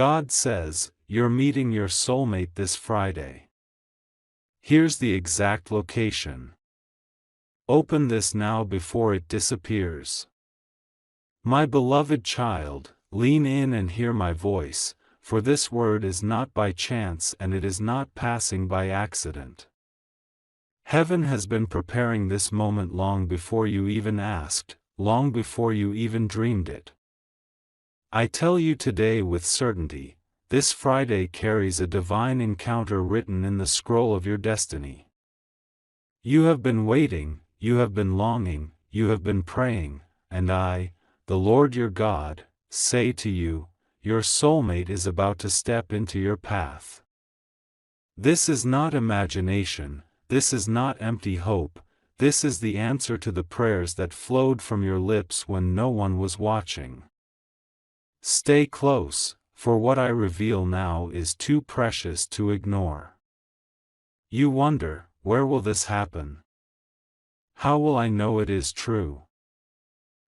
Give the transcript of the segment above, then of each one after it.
God says, you're meeting your soulmate this Friday. Here's the exact location. Open this now before it disappears. My beloved child, lean in and hear my voice, for this word is not by chance and it is not passing by accident. Heaven has been preparing this moment long before you even asked, long before you even dreamed it. I tell you today with certainty, this Friday carries a divine encounter written in the scroll of your destiny. You have been waiting, you have been longing, you have been praying, and I, the Lord your God, say to you, your soulmate is about to step into your path. This is not imagination, this is not empty hope, this is the answer to the prayers that flowed from your lips when no one was watching. Stay close, for what I reveal now is too precious to ignore. You wonder, where will this happen? How will I know it is true?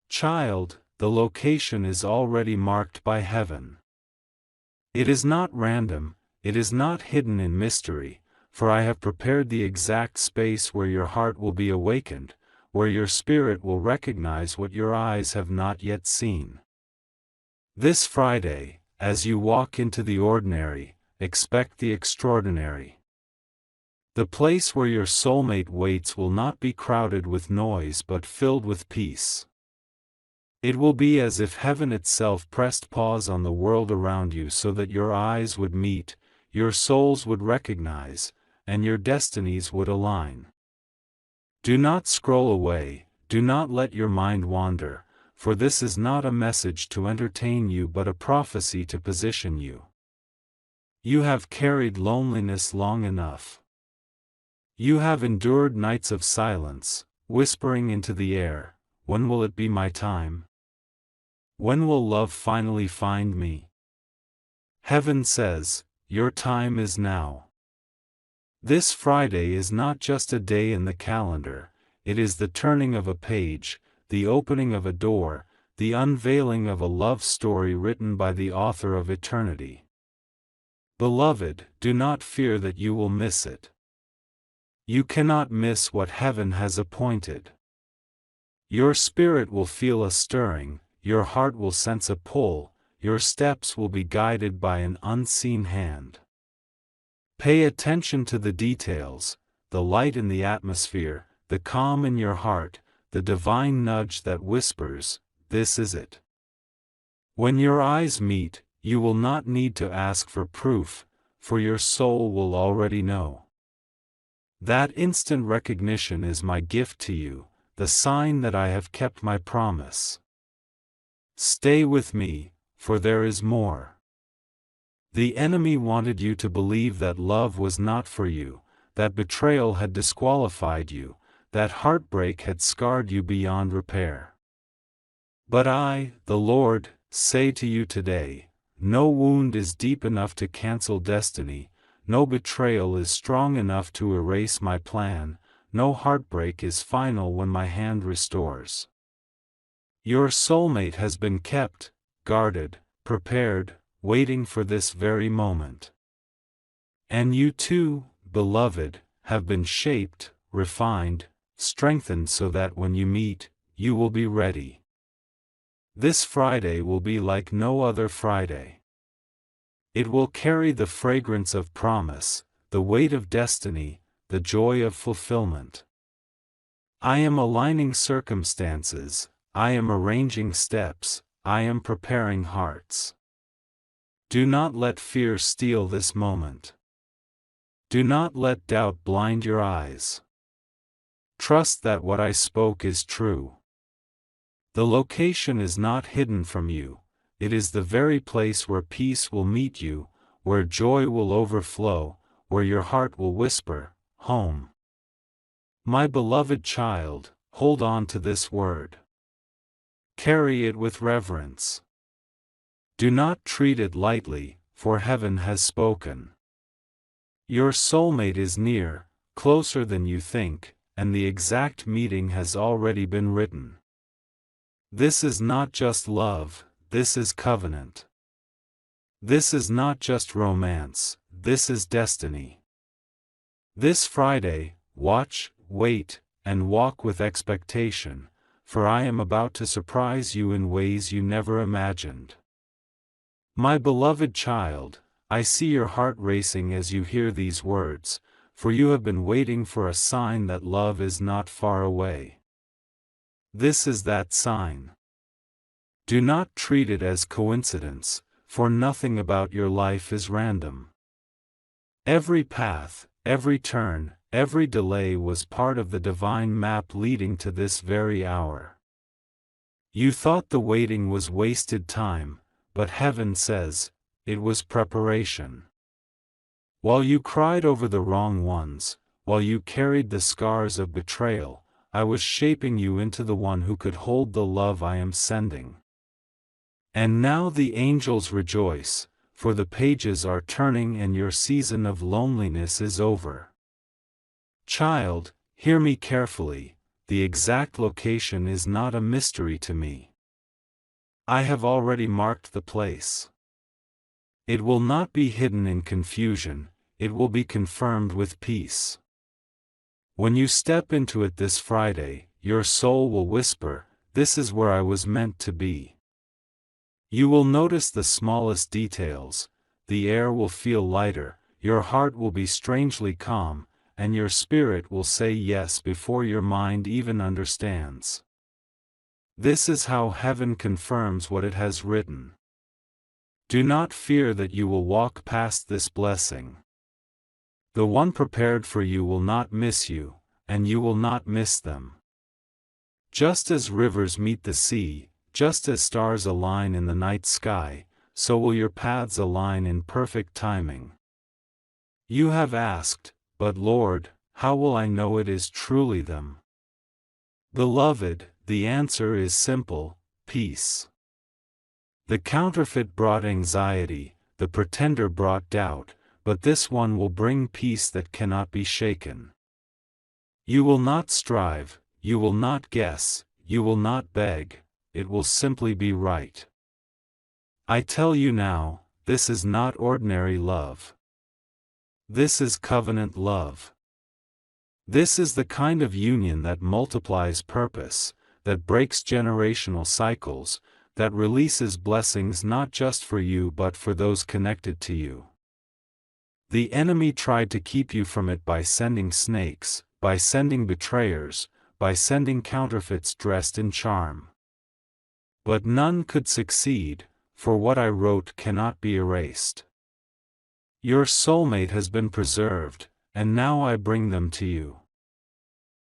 Child, the location is already marked by heaven. It is not random, it is not hidden in mystery, for I have prepared the exact space where your heart will be awakened, where your spirit will recognize what your eyes have not yet seen. This Friday, as you walk into the ordinary, expect the extraordinary. The place where your soulmate waits will not be crowded with noise but filled with peace. It will be as if heaven itself pressed pause on the world around you so that your eyes would meet, your souls would recognize, and your destinies would align. Do not scroll away, do not let your mind wander, for this is not a message to entertain you but a prophecy to position you. You have carried loneliness long enough. You have endured nights of silence, whispering into the air, when will it be my time? When will love finally find me? Heaven says, your time is now. This Friday is not just a day in the calendar, it is the turning of a page, the opening of a door, the unveiling of a love story written by the author of eternity. Beloved, do not fear that you will miss it. You cannot miss what heaven has appointed. Your spirit will feel a stirring, your heart will sense a pull, your steps will be guided by an unseen hand. Pay attention to the details, the light in the atmosphere, the calm in your heart, the divine nudge that whispers, this is it. When your eyes meet, you will not need to ask for proof, for your soul will already know. That instant recognition is my gift to you, the sign that I have kept my promise. Stay with me, for there is more. The enemy wanted you to believe that love was not for you, that betrayal had disqualified you, that heartbreak had scarred you beyond repair. But I, the Lord, say to you today, no wound is deep enough to cancel destiny, no betrayal is strong enough to erase my plan, no heartbreak is final when my hand restores. Your soulmate has been kept, guarded, prepared, waiting for this very moment. And you too, beloved, have been shaped, refined, strengthened so that when you meet, you will be ready. This Friday will be like no other Friday. It will carry the fragrance of promise, the weight of destiny, the joy of fulfillment. I am aligning circumstances, I am arranging steps, I am preparing hearts. Do not let fear steal this moment. Do not let doubt blind your eyes. Trust that what I spoke is true. The location is not hidden from you, it is the very place where peace will meet you, where joy will overflow, where your heart will whisper, home. My beloved child, hold on to this word. Carry it with reverence. Do not treat it lightly, for heaven has spoken. Your soulmate is near, closer than you think, and the exact meeting has already been written. This is not just love, this is covenant. This is not just romance, this is destiny. This Friday, watch, wait, and walk with expectation, for I am about to surprise you in ways you never imagined. My beloved child, I see your heart racing as you hear these words, for you have been waiting for a sign that love is not far away. This is that sign. Do not treat it as coincidence, for nothing about your life is random. Every path, every turn, every delay was part of the divine map leading to this very hour. You thought the waiting was wasted time, but heaven says, it was preparation. While you cried over the wrong ones, while you carried the scars of betrayal, I was shaping you into the one who could hold the love I am sending. And now the angels rejoice, for the pages are turning and your season of loneliness is over. Child, hear me carefully, the exact location is not a mystery to me. I have already marked the place. It will not be hidden in confusion, it will be confirmed with peace. When you step into it this Friday, your soul will whisper, "This is where I was meant to be." You will notice the smallest details, the air will feel lighter, your heart will be strangely calm, and your spirit will say yes before your mind even understands. This is how heaven confirms what it has written. Do not fear that you will walk past this blessing. The one prepared for you will not miss you, and you will not miss them. Just as rivers meet the sea, just as stars align in the night sky, so will your paths align in perfect timing. You have asked, but Lord, how will I know it is truly them? Beloved, the answer is simple: peace. The counterfeit brought anxiety, the pretender brought doubt, but this one will bring peace that cannot be shaken. You will not strive, you will not guess, you will not beg, it will simply be right. I tell you now, this is not ordinary love. This is covenant love. This is the kind of union that multiplies purpose, that breaks generational cycles, that releases blessings not just for you but for those connected to you. The enemy tried to keep you from it by sending snakes, by sending betrayers, by sending counterfeits dressed in charm. But none could succeed, for what I wrote cannot be erased. Your soulmate has been preserved, and now I bring them to you.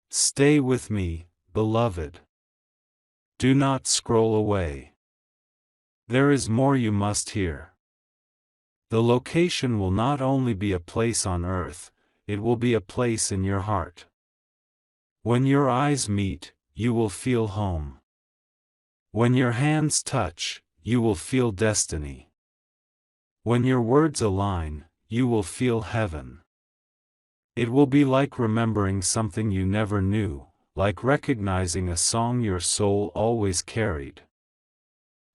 Stay with me, beloved. Do not scroll away. There is more you must hear. The location will not only be a place on earth, it will be a place in your heart. When your eyes meet, you will feel home. When your hands touch, you will feel destiny. When your words align, you will feel heaven. It will be like remembering something you never knew, like recognizing a song your soul always carried.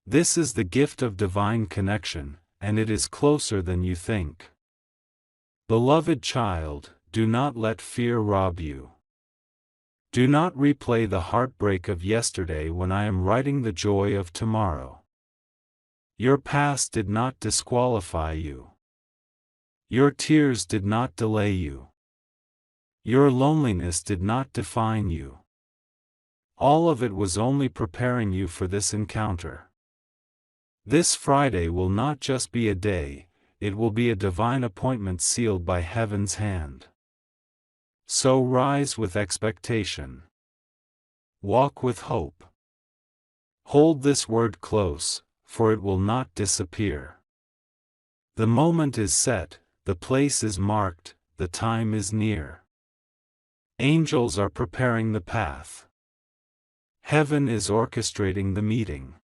This is the gift of divine connection, and it is closer than you think. Beloved child, do not let fear rob you. Do not replay the heartbreak of yesterday when I am writing the joy of tomorrow. Your past did not disqualify you. Your tears did not delay you. Your loneliness did not define you. All of it was only preparing you for this encounter. This Friday will not just be a day, it will be a divine appointment sealed by heaven's hand. So rise with expectation. Walk with hope. Hold this word close, for it will not disappear. The moment is set, the place is marked, the time is near. Angels are preparing the path. Heaven is orchestrating the meeting.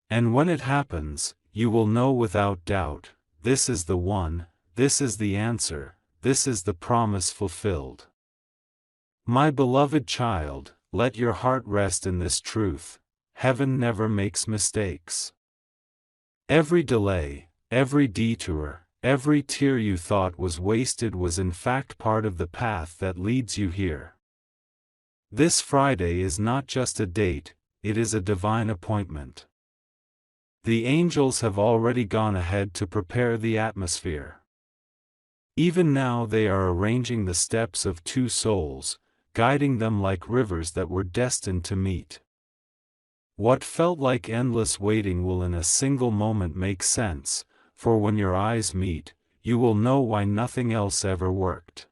And when it happens, you will know without doubt, this is the one, this is the answer, this is the promise fulfilled. My beloved child, let your heart rest in this truth: heaven never makes mistakes. Every delay, every detour, every tear you thought was wasted was in fact part of the path that leads you here. This Friday is not just a date, it is a divine appointment. The angels have already gone ahead to prepare the atmosphere. Even now they are arranging the steps of two souls, guiding them like rivers that were destined to meet. What felt like endless waiting will in a single moment make sense, for when your eyes meet, you will know why nothing else ever worked.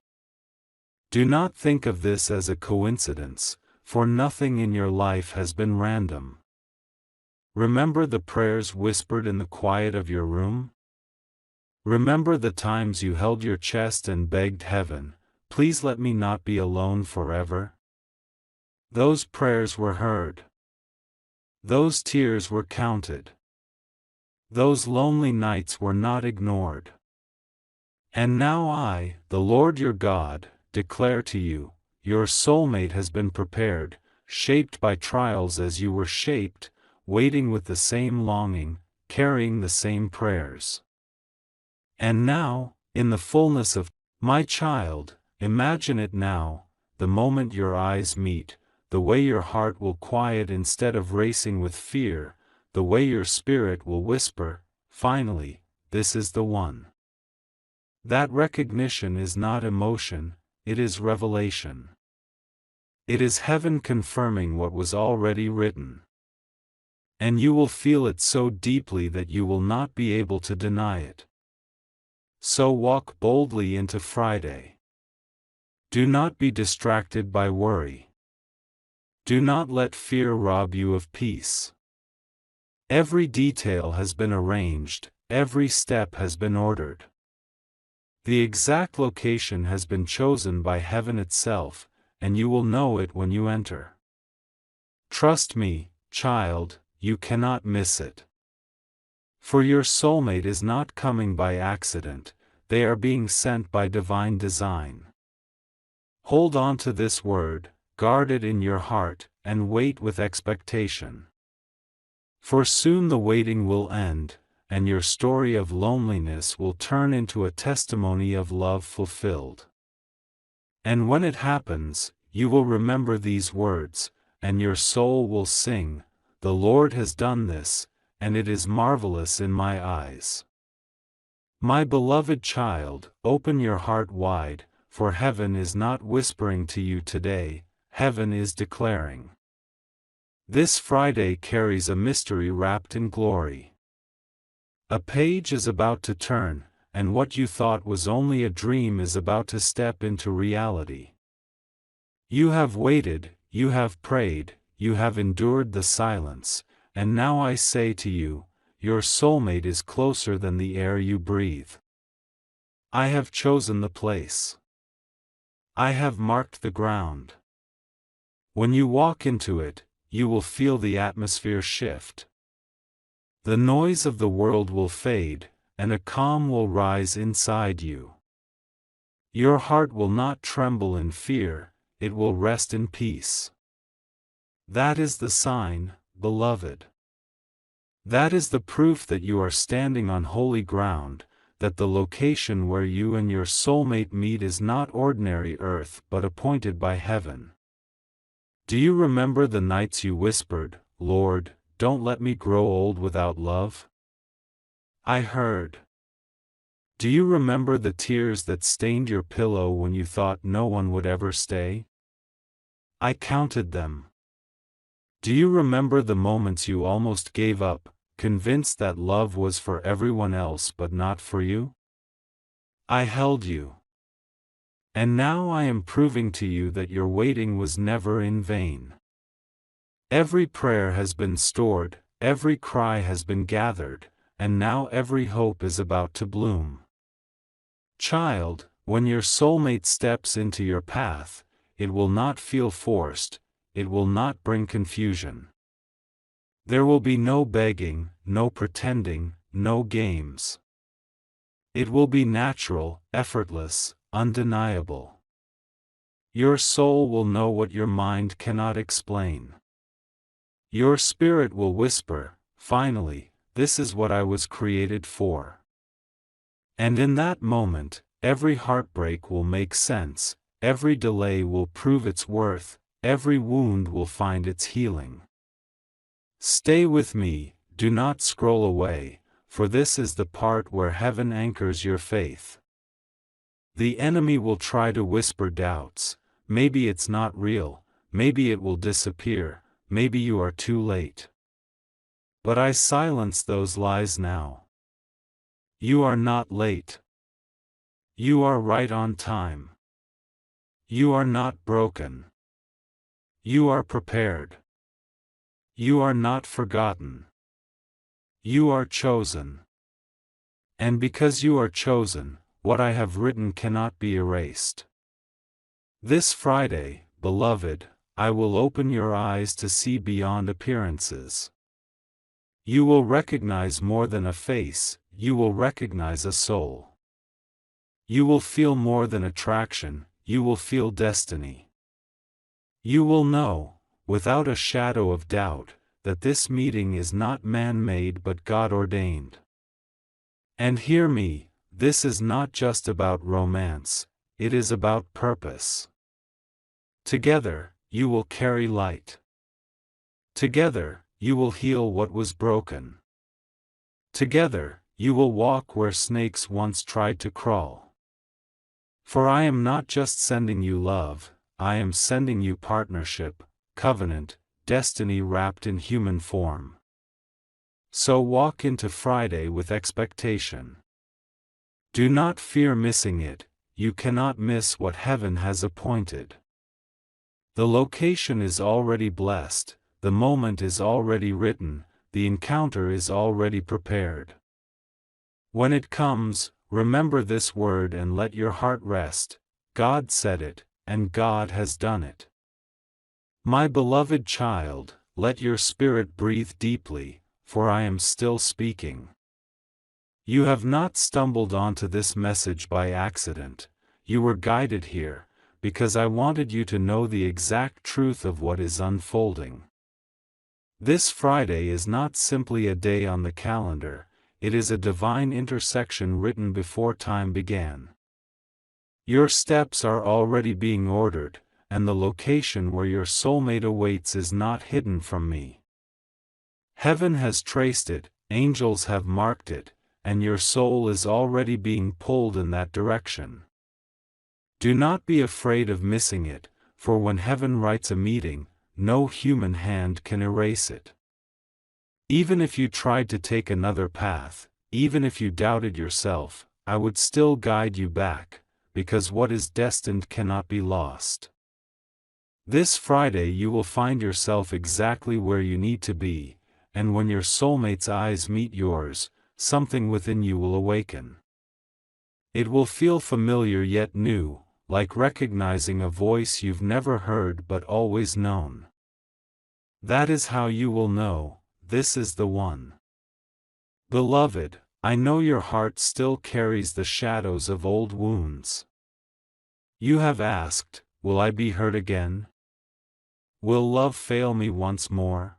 Do not think of this as a coincidence, for nothing in your life has been random. Remember the prayers whispered in the quiet of your room? Remember the times you held your chest and begged heaven, "Please let me not be alone forever"? Those prayers were heard. Those tears were counted. Those lonely nights were not ignored. And now I, the Lord your God, declare to you, your soulmate has been prepared, shaped by trials as you were shaped, waiting with the same longing, carrying the same prayers. And now, in the fullness of, my child, imagine it now, the moment your eyes meet, the way your heart will quiet instead of racing with fear, the way your spirit will whisper, "Finally, this is the one." That recognition is not emotion, it is revelation. It is heaven confirming what was already written. And you will feel it so deeply that you will not be able to deny it. So walk boldly into Friday. Do not be distracted by worry. Do not let fear rob you of peace. Every detail has been arranged, every step has been ordered. The exact location has been chosen by heaven itself, and you will know it when you enter. Trust me, child, you cannot miss it. For your soulmate is not coming by accident, they are being sent by divine design. Hold on to this word, guard it in your heart, and wait with expectation. For soon the waiting will end, and your story of loneliness will turn into a testimony of love fulfilled. And when it happens, you will remember these words, and your soul will sing, "The Lord has done this, and it is marvelous in my eyes." My beloved child, open your heart wide, for heaven is not whispering to you today, heaven is declaring. This Friday carries a mystery wrapped in glory. A page is about to turn, and what you thought was only a dream is about to step into reality. You have waited, you have prayed, you have endured the silence, and now I say to you, your soulmate is closer than the air you breathe. I have chosen the place. I have marked the ground. When you walk into it, you will feel the atmosphere shift. The noise of the world will fade, and a calm will rise inside you. Your heart will not tremble in fear, it will rest in peace. That is the sign, beloved. That is the proof that you are standing on holy ground, that the location where you and your soulmate meet is not ordinary earth but appointed by heaven. Do you remember the nights you whispered, "Lord, don't let me grow old without love"? I heard. Do you remember the tears that stained your pillow when you thought no one would ever stay? I counted them. Do you remember the moments you almost gave up, convinced that love was for everyone else but not for you? I held you. And now I am proving to you that your waiting was never in vain. Every prayer has been stored, every cry has been gathered, and now every hope is about to bloom. Child, when your soulmate steps into your path, it will not feel forced, it will not bring confusion. There will be no begging, no pretending, no games. It will be natural, effortless, undeniable. Your soul will know what your mind cannot explain. Your spirit will whisper, "Finally, this is what I was created for." And in that moment, every heartbreak will make sense, every delay will prove its worth, every wound will find its healing. Stay with me, do not scroll away, for this is the part where heaven anchors your faith. The enemy will try to whisper doubts, maybe it's not real, maybe it will disappear, maybe you are too late. But I silence those lies now. You are not late. You are right on time. You are not broken. You are prepared. You are not forgotten. You are chosen. And because you are chosen, what I have written cannot be erased. This Friday, beloved, I will open your eyes to see beyond appearances. You will recognize more than a face, you will recognize a soul. You will feel more than attraction, you will feel destiny. You will know, without a shadow of doubt, that this meeting is not man-made but God-ordained. And hear me, this is not just about romance, it is about purpose. Together, you will carry light. Together, you will heal what was broken. Together, you will walk where snakes once tried to crawl. For I am not just sending you love, I am sending you partnership, covenant, destiny wrapped in human form. So walk into Friday with expectation. Do not fear missing it, you cannot miss what heaven has appointed. The location is already blessed, the moment is already written, the encounter is already prepared. When it comes, remember this word and let your heart rest. God said it, and God has done it. My beloved child, let your spirit breathe deeply, for I am still speaking. You have not stumbled onto this message by accident, you were guided here, because I wanted you to know the exact truth of what is unfolding. This Friday is not simply a day on the calendar, it is a divine intersection written before time began. Your steps are already being ordered, and the location where your soulmate awaits is not hidden from me. Heaven has traced it, angels have marked it, and your soul is already being pulled in that direction. Do not be afraid of missing it, for when heaven writes a meeting, no human hand can erase it. Even if you tried to take another path, even if you doubted yourself, I would still guide you back, because what is destined cannot be lost. This Friday you will find yourself exactly where you need to be, and when your soulmate's eyes meet yours, something within you will awaken. It will feel familiar yet new, like recognizing a voice you've never heard but always known. That is how you will know, this is the one. Beloved, I know your heart still carries the shadows of old wounds. You have asked, will I be hurt again? Will love fail me once more?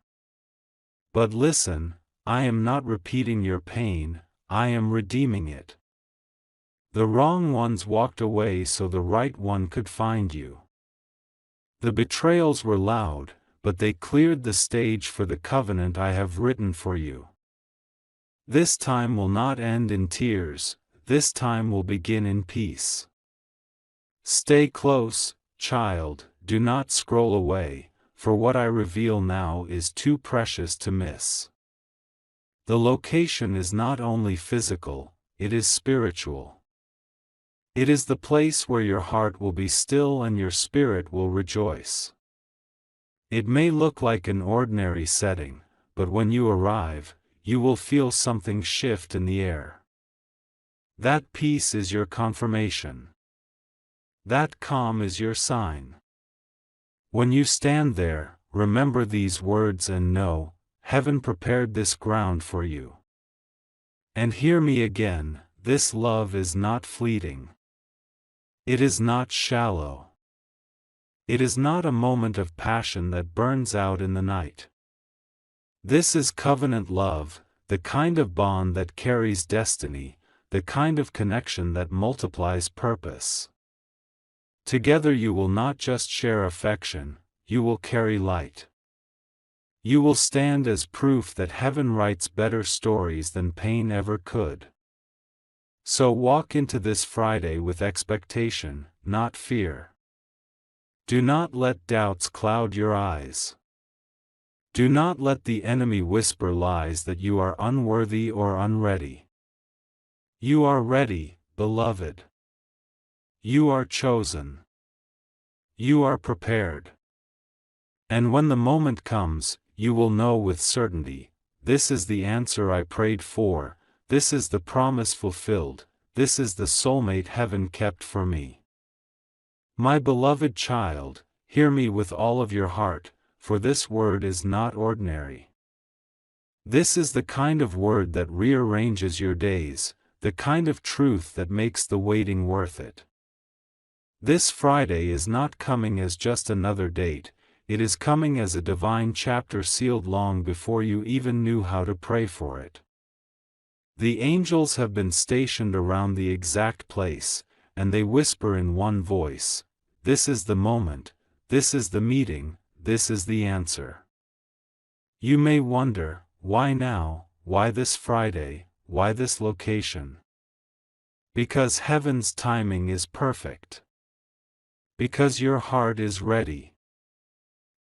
But listen, I am not repeating your pain, I am redeeming it. The wrong ones walked away so the right one could find you. The betrayals were loud, but they cleared the stage for the covenant I have written for you. This time will not end in tears, this time will begin in peace. Stay close, child, do not scroll away, for what I reveal now is too precious to miss. The location is not only physical, it is spiritual. It is the place where your heart will be still and your spirit will rejoice. It may look like an ordinary setting, but when you arrive, you will feel something shift in the air. That peace is your confirmation. That calm is your sign. When you stand there, remember these words and know, heaven prepared this ground for you. And hear me again, this love is not fleeting. It is not shallow. It is not a moment of passion that burns out in the night. This is covenant love, the kind of bond that carries destiny, the kind of connection that multiplies purpose. Together you will not just share affection, you will carry light. You will stand as proof that heaven writes better stories than pain ever could. So walk into this Friday with expectation, not fear. Do not let doubts cloud your eyes. Do not let the enemy whisper lies that you are unworthy or unready. You are ready, beloved. You are chosen. You are prepared. And when the moment comes, you will know with certainty, this is the answer I prayed for, this is the promise fulfilled, this is the soulmate heaven kept for me. My beloved child, hear me with all of your heart, for this word is not ordinary. This is the kind of word that rearranges your days, the kind of truth that makes the waiting worth it. This Friday is not coming as just another date, it is coming as a divine chapter sealed long before you even knew how to pray for it. The angels have been stationed around the exact place, and they whisper in one voice, this is the moment, this is the meeting, this is the answer. You may wonder, why now, why this Friday, why this location? Because heaven's timing is perfect. Because your heart is ready.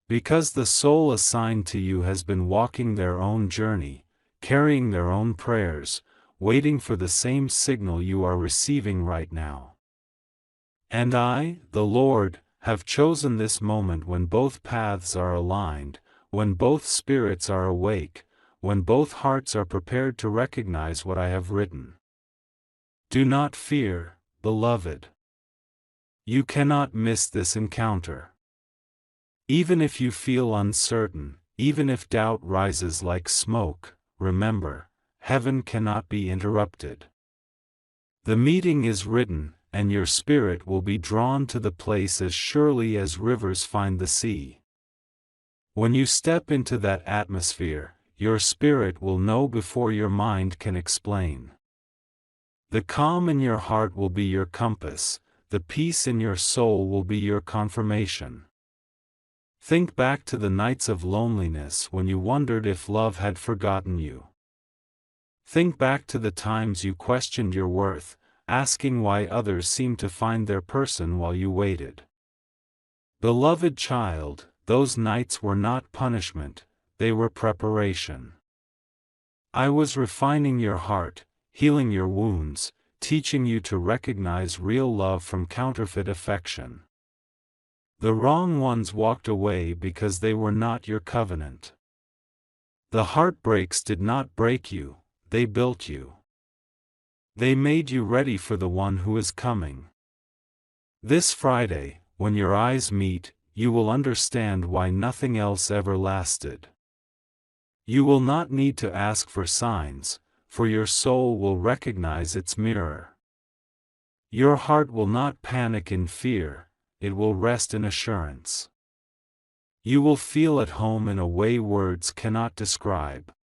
Because the soul assigned to you has been walking their own journey, carrying their own prayers, waiting for the same signal you are receiving right now. And I, the Lord, have chosen this moment when both paths are aligned, when both spirits are awake, when both hearts are prepared to recognize what I have written. Do not fear, beloved. You cannot miss this encounter. Even if you feel uncertain, even if doubt rises like smoke, remember, heaven cannot be interrupted. The meeting is written, and your spirit will be drawn to the place as surely as rivers find the sea. When you step into that atmosphere, your spirit will know before your mind can explain. The calm in your heart will be your compass, the peace in your soul will be your confirmation. Think back to the nights of loneliness when you wondered if love had forgotten you. Think back to the times you questioned your worth, asking why others seemed to find their person while you waited. Beloved child, those nights were not punishment, they were preparation. I was refining your heart, healing your wounds, teaching you to recognize real love from counterfeit affection. The wrong ones walked away because they were not your covenant. The heartbreaks did not break you, they built you. They made you ready for the one who is coming. This Friday, when your eyes meet, you will understand why nothing else ever lasted. You will not need to ask for signs, for your soul will recognize its mirror. Your heart will not panic in fear, it will rest in assurance. You will feel at home in a way words cannot describe.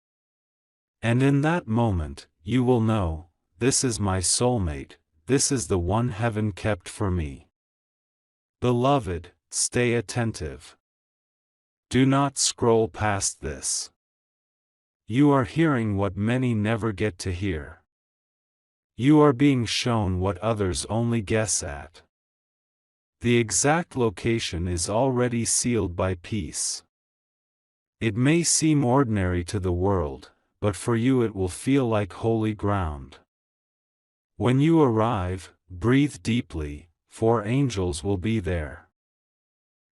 And in that moment, you will know, this is my soulmate, this is the one heaven kept for me. Beloved, stay attentive. Do not scroll past this. You are hearing what many never get to hear. You are being shown what others only guess at. The exact location is already sealed by peace. It may seem ordinary to the world, but for you it will feel like holy ground. When you arrive, breathe deeply, for angels will be there.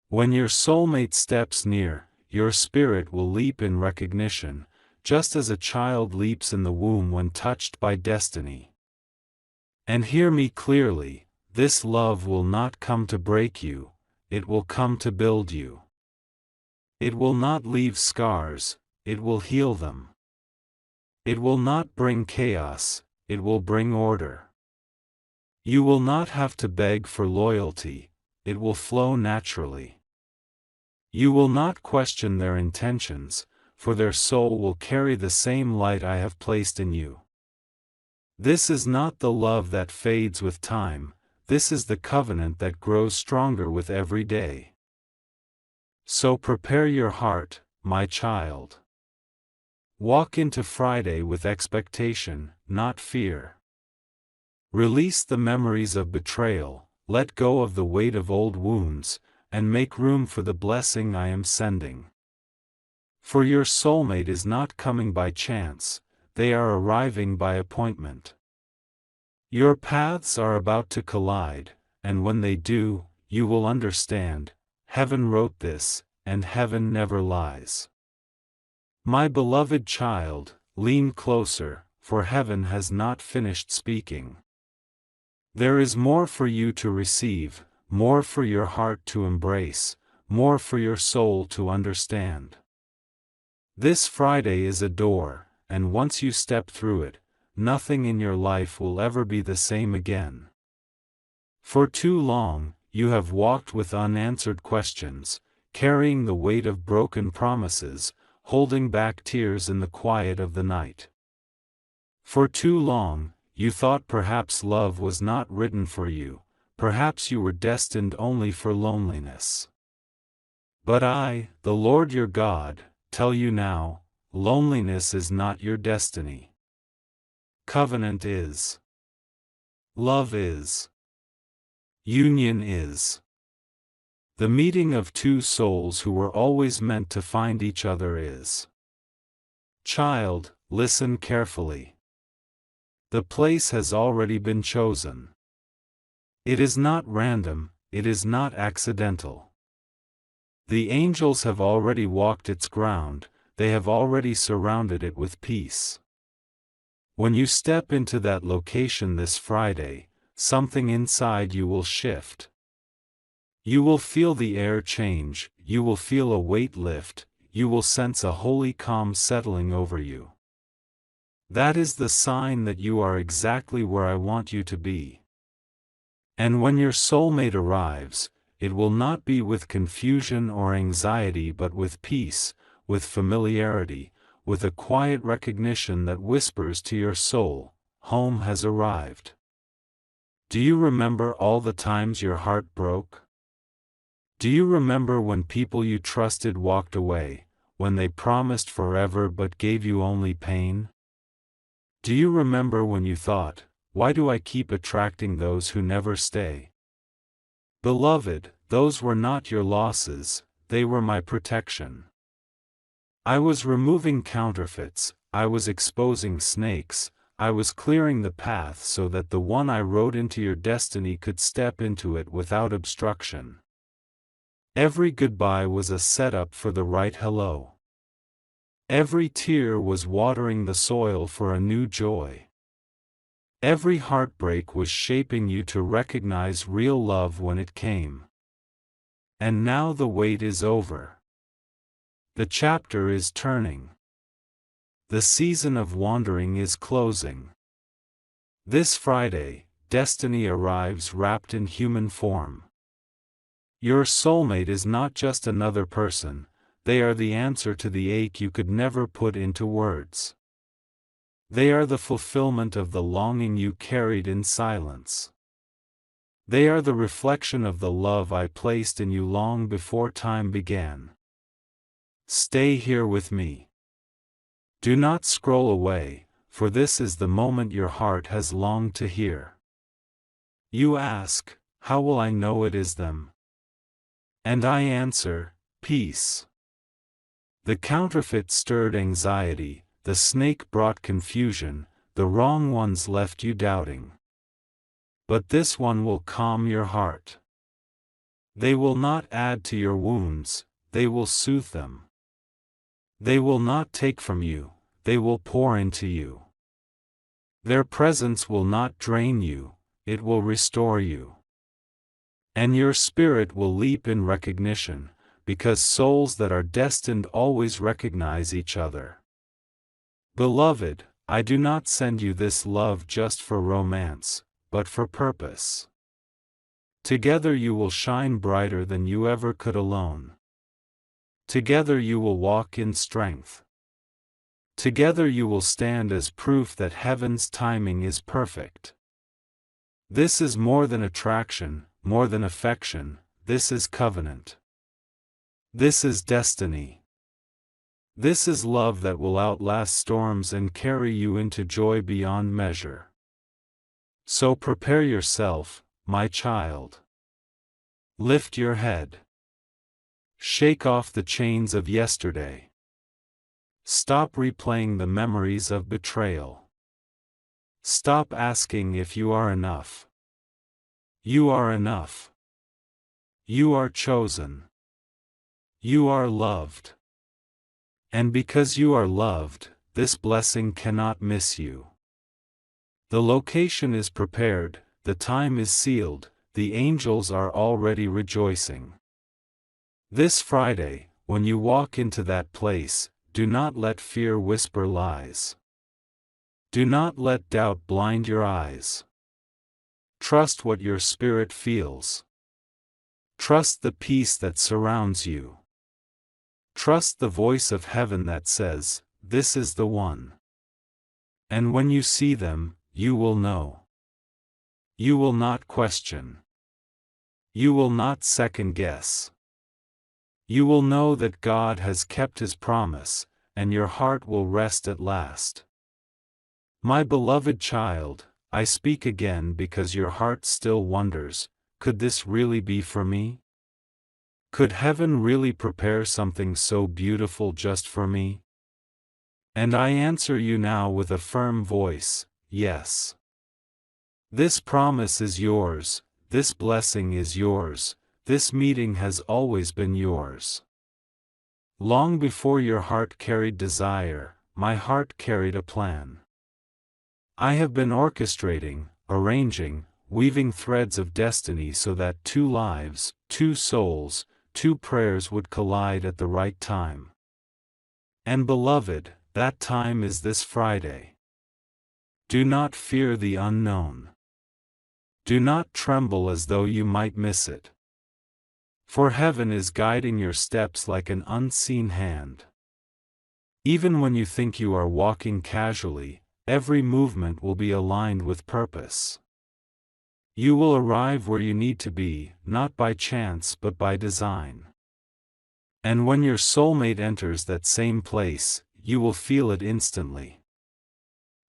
When your soulmate steps near, your spirit will leap in recognition, just as a child leaps in the womb when touched by destiny. And hear me clearly, this love will not come to break you, it will come to build you. It will not leave scars, it will heal them. It will not bring chaos, it will bring order. You will not have to beg for loyalty, it will flow naturally. You will not question their intentions, for their soul will carry the same light I have placed in you. This is not the love that fades with time, this is the covenant that grows stronger with every day. So prepare your heart, my child. Walk into Friday with expectation, not fear. Release the memories of betrayal, let go of the weight of old wounds, and make room for the blessing I am sending. For your soulmate is not coming by chance, they are arriving by appointment. Your paths are about to collide, and when they do, you will understand, heaven wrote this, and heaven never lies. My beloved child, lean closer, for heaven has not finished speaking. There is more for you to receive, more for your heart to embrace, more for your soul to understand. This Friday is a door, and once you step through it, nothing in your life will ever be the same again. For too long, you have walked with unanswered questions, carrying the weight of broken promises, holding back tears in the quiet of the night. For too long, you thought perhaps love was not written for you, perhaps you were destined only for loneliness. But I, the Lord your God, tell you now, loneliness is not your destiny. Covenant is. Love is. Union is. The meeting of two souls who were always meant to find each other is. Child, listen carefully. The place has already been chosen. It is not random, it is not accidental. The angels have already walked its ground, they have already surrounded it with peace. When you step into that location this Friday, something inside you will shift. You will feel the air change, you will feel a weight lift, you will sense a holy calm settling over you. That is the sign that you are exactly where I want you to be. And when your soulmate arrives, it will not be with confusion or anxiety but with peace, with familiarity, with a quiet recognition that whispers to your soul, home has arrived. Do you remember all the times your heart broke? Do you remember when people you trusted walked away, when they promised forever but gave you only pain? Do you remember when you thought, why do I keep attracting those who never stay? Beloved, those were not your losses, they were my protection. I was removing counterfeits, I was exposing snakes, I was clearing the path so that the one I wrote into your destiny could step into it without obstruction. Every goodbye was a setup for the right hello. Every tear was watering the soil for a new joy. Every heartbreak was shaping you to recognize real love when it came. And now the wait is over. The chapter is turning. The season of wandering is closing. This Friday, destiny arrives wrapped in human form. Your soulmate is not just another person, they are the answer to the ache you could never put into words. They are the fulfillment of the longing you carried in silence. They are the reflection of the love I placed in you long before time began. Stay here with me. Do not scroll away, for this is the moment your heart has longed to hear. You ask, how will I know it is them? And I answer, peace. The counterfeit stirred anxiety, the snake brought confusion, the wrong ones left you doubting. But this one will calm your heart. They will not add to your wounds, they will soothe them. They will not take from you, they will pour into you. Their presence will not drain you, it will restore you. And your spirit will leap in recognition, because souls that are destined always recognize each other. Beloved, I do not send you this love just for romance, but for purpose. Together you will shine brighter than you ever could alone. Together you will walk in strength. Together you will stand as proof that heaven's timing is perfect. This is more than attraction, more than affection, this is covenant. This is destiny. This is love that will outlast storms and carry you into joy beyond measure. So prepare yourself, my child. Lift your head. Shake off the chains of yesterday. Stop replaying the memories of betrayal. Stop asking if you are enough. You are enough. You are chosen. You are loved. And because you are loved, this blessing cannot miss you. The location is prepared, the time is sealed, the angels are already rejoicing. This Friday, when you walk into that place, do not let fear whisper lies. Do not let doubt blind your eyes. Trust what your spirit feels. Trust the peace that surrounds you. Trust the voice of heaven that says, "This is the one." And when you see them, you will know. You will not question. You will not second guess. You will know that God has kept His promise, and your heart will rest at last. My beloved child, I speak again because your heart still wonders, could this really be for me? Could heaven really prepare something so beautiful just for me? And I answer you now with a firm voice, yes. This promise is yours, this blessing is yours, this meeting has always been yours. Long before your heart carried desire, my heart carried a plan. I have been orchestrating, arranging, weaving threads of destiny so that two lives, two souls, two prayers would collide at the right time. And beloved, that time is this Friday. Do not fear the unknown. Do not tremble as though you might miss it. For heaven is guiding your steps like an unseen hand. Even when you think you are walking casually, every movement will be aligned with purpose. You will arrive where you need to be, not by chance but by design. And when your soulmate enters that same place, you will feel it instantly.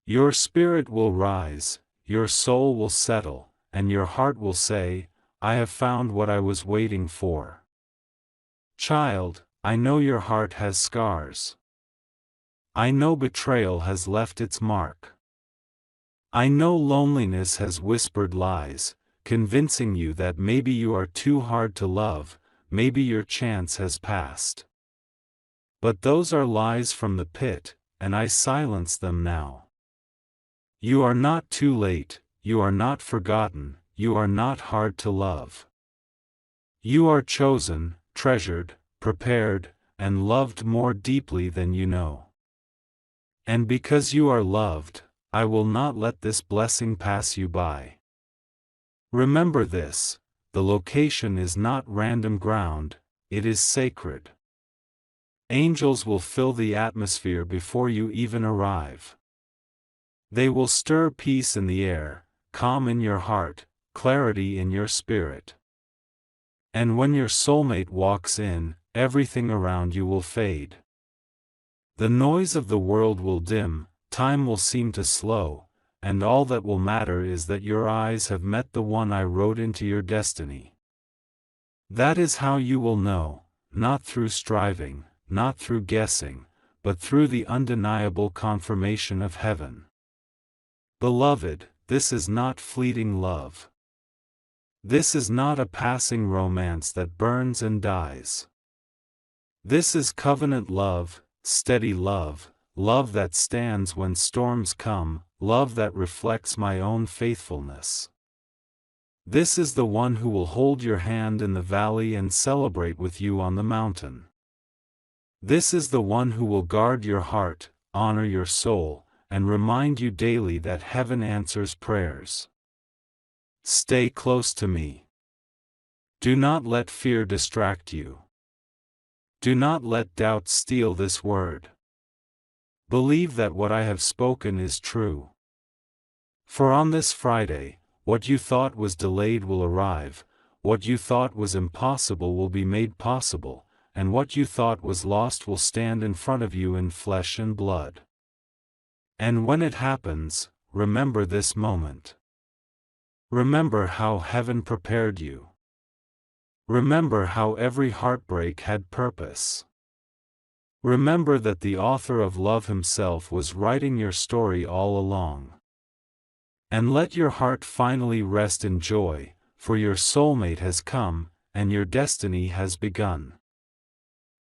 Your spirit will rise, your soul will settle, and your heart will say, "I have found what I was waiting for." Child, I know your heart has scars. I know betrayal has left its mark. I know loneliness has whispered lies, convincing you that maybe you are too hard to love, maybe your chance has passed. But those are lies from the pit, and I silence them now. You are not too late, you are not forgotten, you are not hard to love. You are chosen, treasured, prepared, and loved more deeply than you know. And because you are loved, I will not let this blessing pass you by. Remember this, the location is not random ground, it is sacred. Angels will fill the atmosphere before you even arrive. They will stir peace in the air, calm in your heart, clarity in your spirit. And when your soulmate walks in, everything around you will fade. The noise of the world will dim, time will seem to slow, and all that will matter is that your eyes have met the one I wrote into your destiny. That is how you will know, not through striving, not through guessing, but through the undeniable confirmation of heaven. Beloved, this is not fleeting love. This is not a passing romance that burns and dies. This is covenant love, steady love, love that stands when storms come, love that reflects my own faithfulness. This is the one who will hold your hand in the valley and celebrate with you on the mountain. This is the one who will guard your heart, honor your soul, and remind you daily that heaven answers prayers. Stay close to me. Do not let fear distract you. Do not let doubt steal this word. Believe that what I have spoken is true. For on this Friday, what you thought was delayed will arrive, what you thought was impossible will be made possible, and what you thought was lost will stand in front of you in flesh and blood. And when it happens, remember this moment. Remember how heaven prepared you. Remember how every heartbreak had purpose. Remember that the author of love himself was writing your story all along. And let your heart finally rest in joy, for your soulmate has come, and your destiny has begun.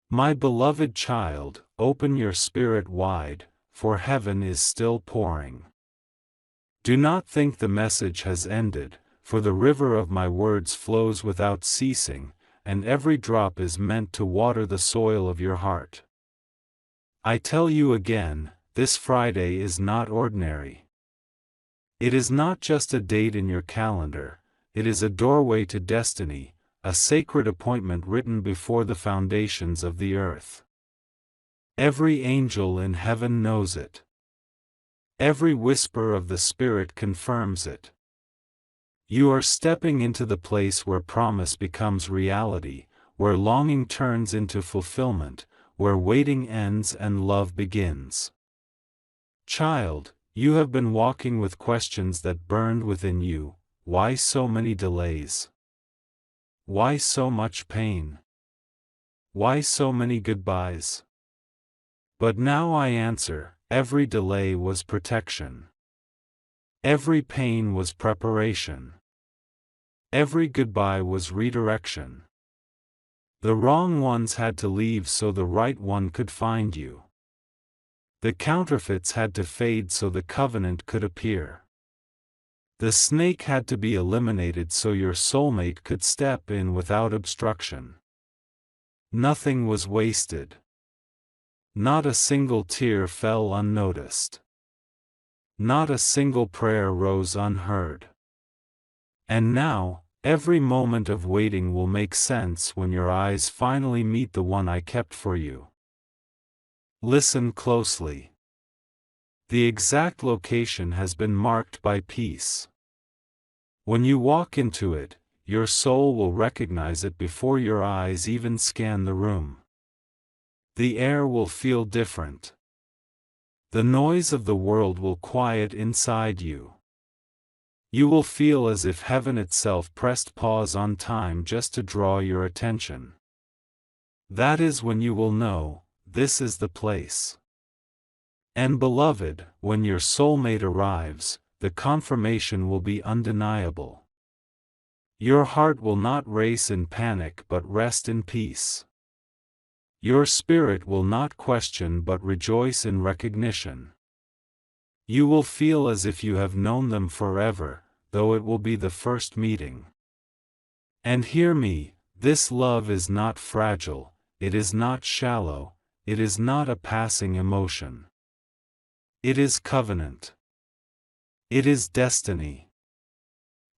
My beloved child, open your spirit wide, for heaven is still pouring. Do not think the message has ended, for the river of my words flows without ceasing, and every drop is meant to water the soil of your heart. I tell you again, this Friday is not ordinary. It is not just a date in your calendar, it is a doorway to destiny, a sacred appointment written before the foundations of the earth. Every angel in heaven knows it. Every whisper of the Spirit confirms it. You are stepping into the place where promise becomes reality, where longing turns into fulfillment, where waiting ends and love begins. Child, you have been walking with questions that burned within you. Why so many delays? Why so much pain? Why so many goodbyes? But now I answer, every delay was protection. Every pain was preparation. Every goodbye was redirection. The wrong ones had to leave so the right one could find you. The counterfeits had to fade so the covenant could appear. The snake had to be eliminated so your soulmate could step in without obstruction. Nothing was wasted. Not a single tear fell unnoticed. Not a single prayer rose unheard. And now, every moment of waiting will make sense when your eyes finally meet the one I kept for you. Listen closely. The exact location has been marked by peace. When you walk into it, your soul will recognize it before your eyes even scan the room. The air will feel different. The noise of the world will quiet inside you. You will feel as if heaven itself pressed pause on time just to draw your attention. That is when you will know, this is the place. And beloved, when your soulmate arrives, the confirmation will be undeniable. Your heart will not race in panic but rest in peace. Your spirit will not question but rejoice in recognition. You will feel as if you have known them forever, though it will be the first meeting. And hear me, this love is not fragile, it is not shallow, it is not a passing emotion. It is covenant. It is destiny.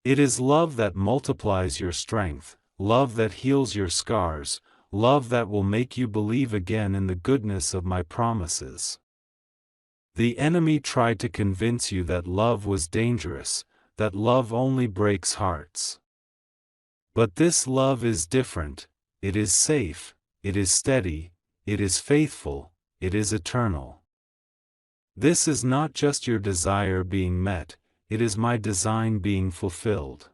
It is love that multiplies your strength, love that heals your scars, love that will make you believe again in the goodness of my promises. The enemy tried to convince you that love was dangerous, that love only breaks hearts. But this love is different, it is safe, it is steady, it is faithful, it is eternal. This is not just your desire being met, it is my design being fulfilled.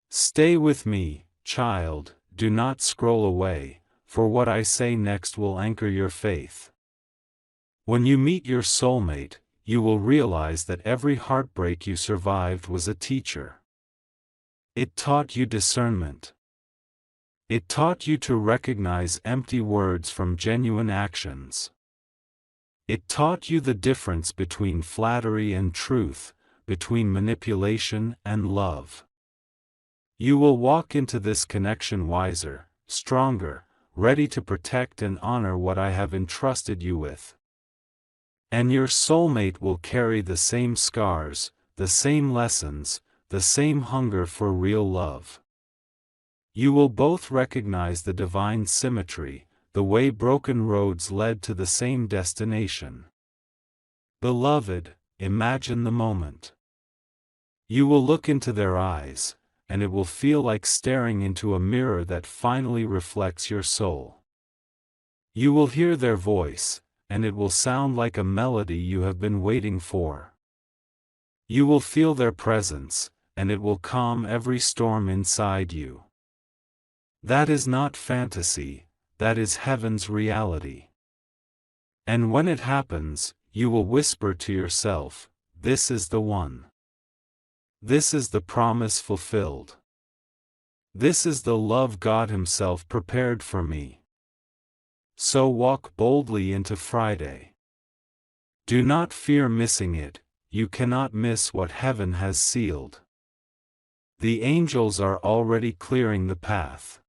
Stay with me, child, do not scroll away, for what I say next will anchor your faith. When you meet your soulmate, you will realize that every heartbreak you survived was a teacher. It taught you discernment. It taught you to recognize empty words from genuine actions. It taught you the difference between flattery and truth, between manipulation and love. You will walk into this connection wiser, stronger, ready to protect and honor what I have entrusted you with. And your soulmate will carry the same scars, the same lessons, the same hunger for real love. You will both recognize the divine symmetry, the way broken roads led to the same destination. Beloved, imagine the moment. You will look into their eyes, and it will feel like staring into a mirror that finally reflects your soul. You will hear their voice, and it will sound like a melody you have been waiting for. You will feel their presence, and it will calm every storm inside you. That is not fantasy, that is heaven's reality. And when it happens, you will whisper to yourself, "This is the one. This is the promise fulfilled. This is the love God Himself prepared for me." So walk boldly into Friday. Do not fear missing it, you cannot miss what heaven has sealed. The angels are already clearing the path.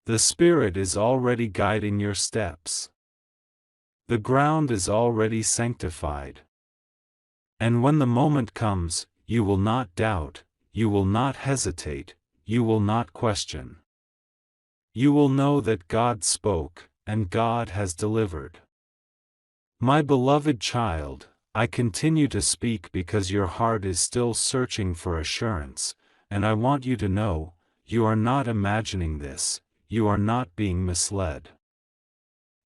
The Spirit is already guiding your steps. The ground is already sanctified. And when the moment comes, you will not doubt, you will not hesitate, you will not question. You will know that God spoke, and God has delivered. My beloved child, I continue to speak because your heart is still searching for assurance, and I want you to know, you are not imagining this, you are not being misled.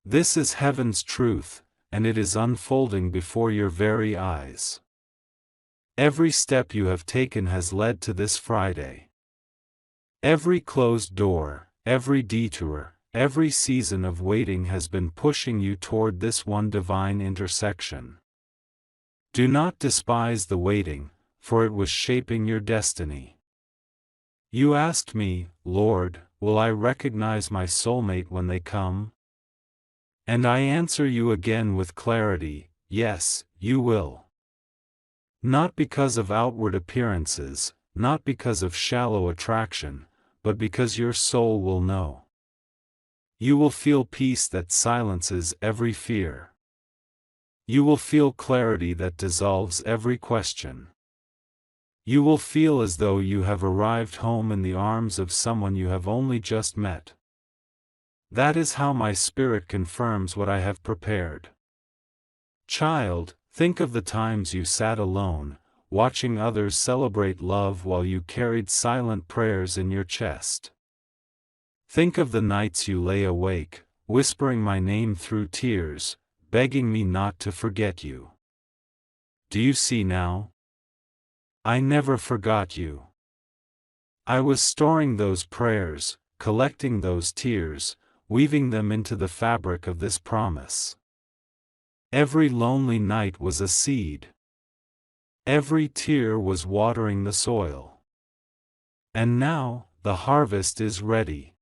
This is heaven's truth, and it is unfolding before your very eyes. Every step you have taken has led to this Friday. Every closed door, every detour, every season of waiting has been pushing you toward this one divine intersection. Do not despise the waiting, for it was shaping your destiny. You asked me, "Lord, will I recognize my soulmate when they come?" And I answer you again with clarity, yes, you will. Not because of outward appearances, not because of shallow attraction, but because your soul will know. You will feel peace that silences every fear. You will feel clarity that dissolves every question. You will feel as though you have arrived home in the arms of someone you have only just met. That is how my Spirit confirms what I have prepared. Child, think of the times you sat alone, watching others celebrate love while you carried silent prayers in your chest. Think of the nights you lay awake, whispering my name through tears, begging me not to forget you. Do you see now? I never forgot you. I was storing those prayers, collecting those tears, weaving them into the fabric of this promise. Every lonely night was a seed. Every tear was watering the soil. And now, the harvest is ready.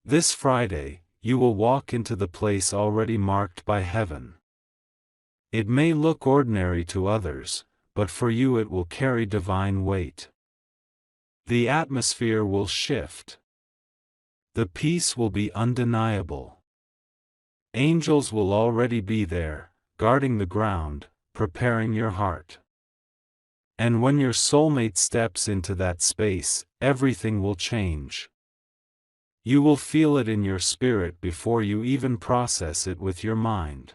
This Friday, you will walk into the place already marked by heaven. It may look ordinary to others, but for you it will carry divine weight. The atmosphere will shift. The peace will be undeniable. Angels will already be there, guarding the ground, preparing your heart. And when your soulmate steps into that space, everything will change. You will feel it in your spirit before you even process it with your mind.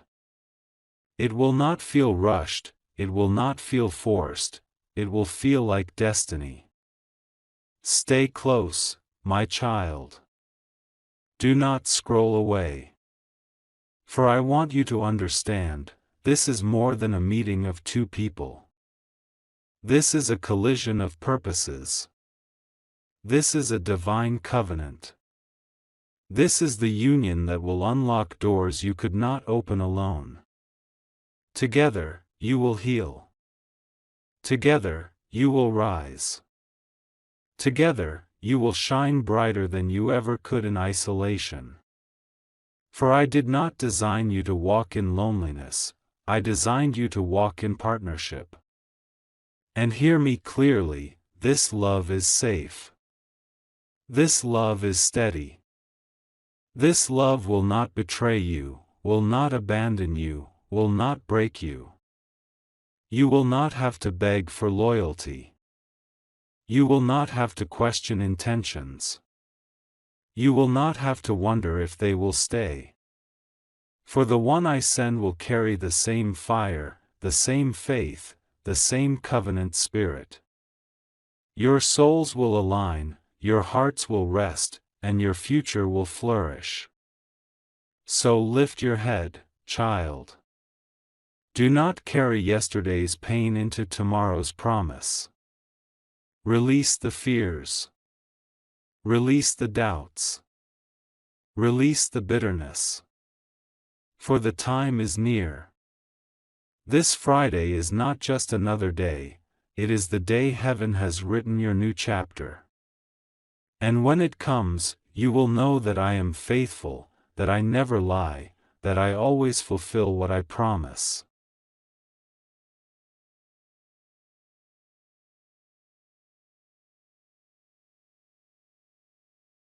It will not feel rushed, it will not feel forced, it will feel like destiny. Stay close, my child. Do not scroll away. For I want you to understand, this is more than a meeting of two people. This is a collision of purposes. This is a divine covenant. This is the union that will unlock doors you could not open alone. Together, you will heal. Together, you will rise. Together, you will shine brighter than you ever could in isolation. For I did not design you to walk in loneliness, I designed you to walk in partnership. And hear me clearly, this love is safe. This love is steady. This love will not betray you, will not abandon you, will not break you. You will not have to beg for loyalty. You will not have to question intentions. You will not have to wonder if they will stay. For the one I send will carry the same fire, the same faith, the same covenant spirit. Your souls will align, your hearts will rest, and your future will flourish. So lift your head, child. Do not carry yesterday's pain into tomorrow's promise. Release the fears. Release the doubts. Release the bitterness. For the time is near. This Friday is not just another day, it is the day heaven has written your new chapter. And when it comes, you will know that I am faithful, that I never lie, that I always fulfill what I promise.